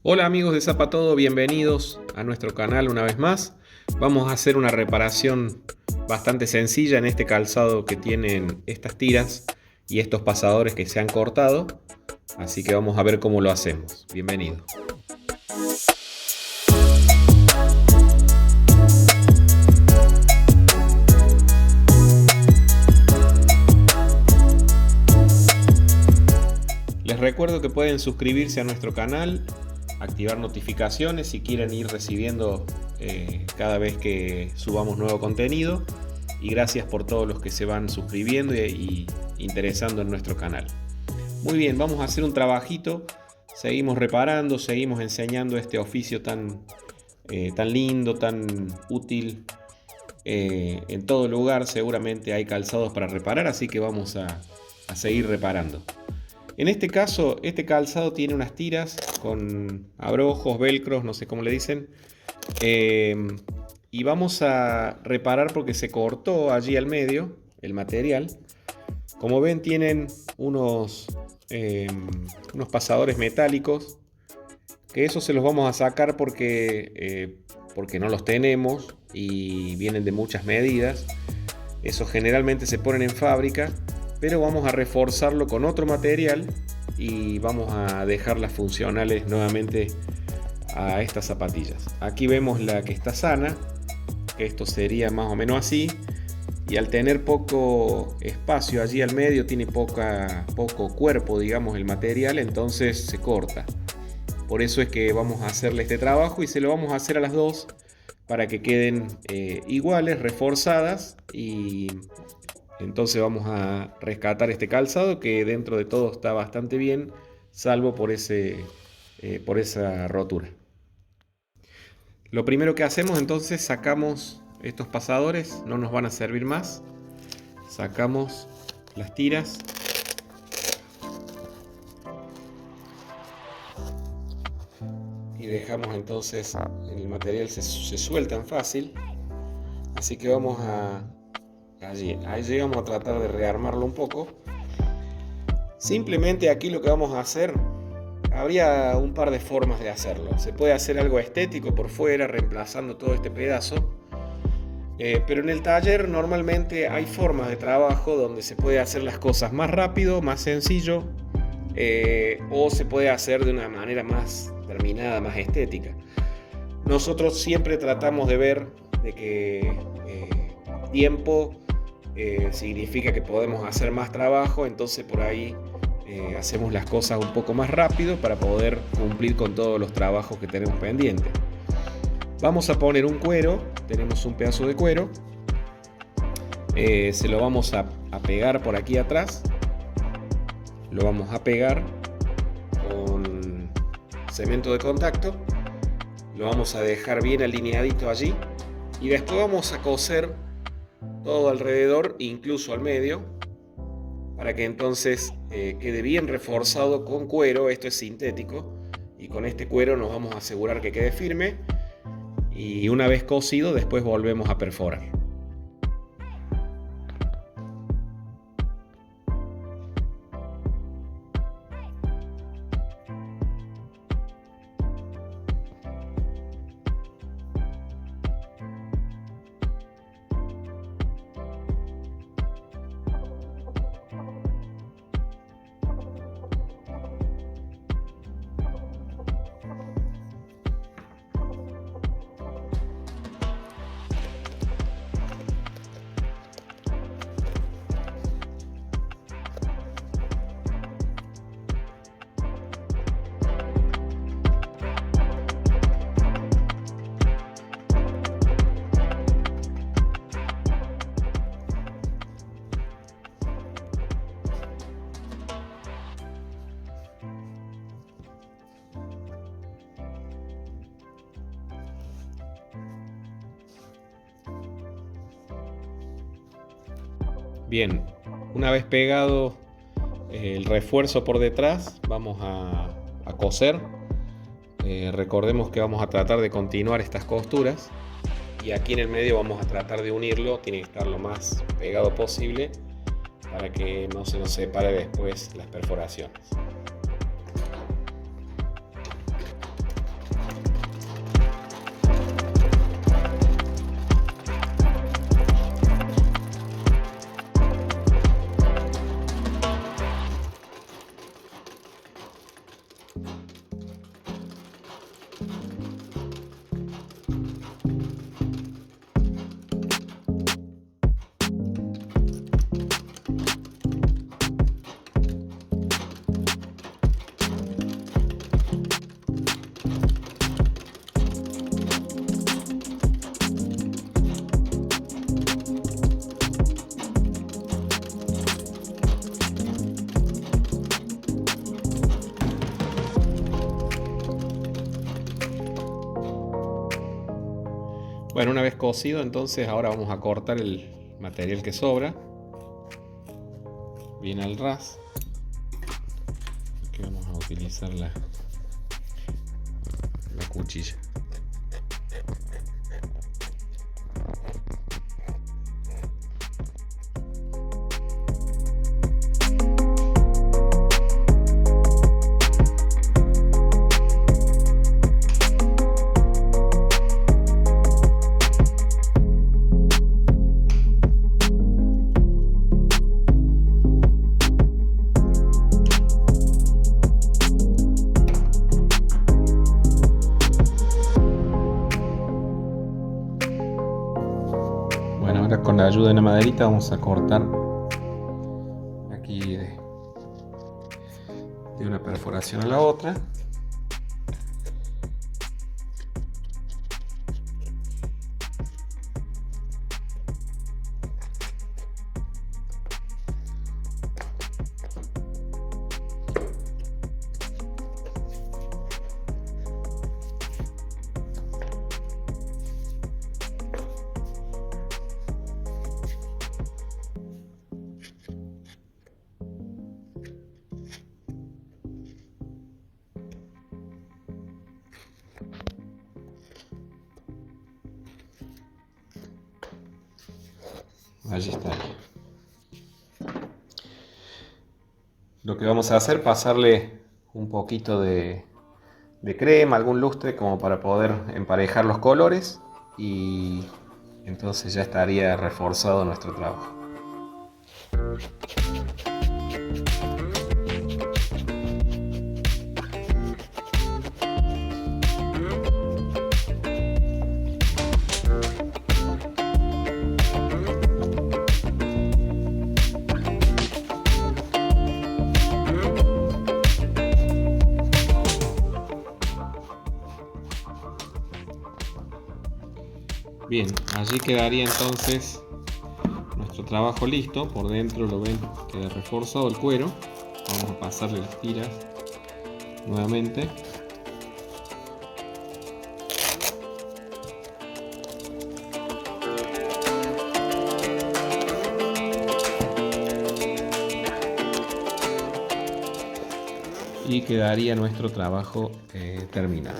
Hola amigos de Zapatodo, bienvenidos a nuestro canal una vez más. Vamos a hacer una reparación bastante sencilla en este calzado que tienen estas tiras y estos pasadores que se han cortado. Así que vamos a ver cómo lo hacemos. Bienvenido. Les recuerdo que pueden suscribirse a nuestro canal, activar notificaciones si quieren ir recibiendo cada vez que subamos nuevo contenido, y gracias por todos los que se van suscribiendo y interesando en nuestro canal. Muy bien, vamos a hacer un trabajito, seguimos reparando, seguimos enseñando este oficio tan lindo, tan útil. En todo lugar seguramente hay calzados para reparar, así que vamos a seguir reparando. En este caso, este calzado tiene unas tiras con abrojos, velcros, no sé cómo le dicen. Y vamos a reparar porque se cortó allí al medio el material. Como ven, tienen unos pasadores metálicos, que esos se los vamos a sacar porque no los tenemos y vienen de muchas medidas. Esos generalmente se ponen en fábrica, pero vamos a reforzarlo con otro material y vamos a dejarlas funcionales nuevamente a estas zapatillas. Aquí vemos la que está sana, que esto sería más o menos así, y al tener poco espacio allí al medio, tiene poco cuerpo, digamos, el material, entonces se corta. Por eso es que vamos a hacerle este trabajo y se lo vamos a hacer a las dos para que queden iguales, reforzadas, y entonces vamos a rescatar este calzado que dentro de todo está bastante bien, salvo por esa rotura. Lo primero que hacemos entonces, sacamos estos pasadores, no nos van a servir más. Sacamos las tiras. Y dejamos entonces el material se sueltan fácil. Así que vamos allí vamos a tratar de rearmarlo un poco. Simplemente aquí lo que vamos a hacer, habría un par de formas de hacerlo. Se puede hacer algo estético por fuera, reemplazando todo este pedazo. Pero en el taller normalmente hay formas de trabajo donde se puede hacer las cosas más rápido, más sencillo, o se puede hacer de una manera más terminada, más estética. Nosotros siempre tratamos de ver de que tiempo significa que podemos hacer más trabajo, entonces por ahí hacemos las cosas un poco más rápido para poder cumplir con todos los trabajos que tenemos pendientes. Vamos a poner un cuero, tenemos un pedazo de cuero, se lo vamos a pegar por aquí atrás, lo vamos a pegar con cemento de contacto, lo vamos a dejar bien alineadito allí y después vamos a coser todo alrededor, incluso al medio, para que entonces quede bien reforzado con cuero. Esto es sintético y con este cuero nos vamos a asegurar que quede firme, y una vez cosido después volvemos a perforar. Bien, una vez pegado el refuerzo por detrás, vamos a coser. Recordemos que vamos a tratar de continuar estas costuras, y aquí en el medio vamos a tratar de unirlo. Tiene que estar lo más pegado posible para que no se nos separe después las perforaciones. Bueno, una vez cosido, entonces ahora vamos a cortar el material que sobra. Bien al ras. Aquí vamos a utilizar la cuchilla. Bueno, ahora con la ayuda de una maderita vamos a cortar aquí de una perforación a la otra. Allí está. Lo que vamos a hacer es pasarle un poquito de crema, algún lustre como para poder emparejar los colores, y entonces ya estaría reforzado nuestro trabajo. Bien, allí quedaría entonces nuestro trabajo listo. Por dentro lo ven, queda reforzado el cuero. Vamos a pasarle las tiras nuevamente. Y quedaría nuestro trabajo terminado.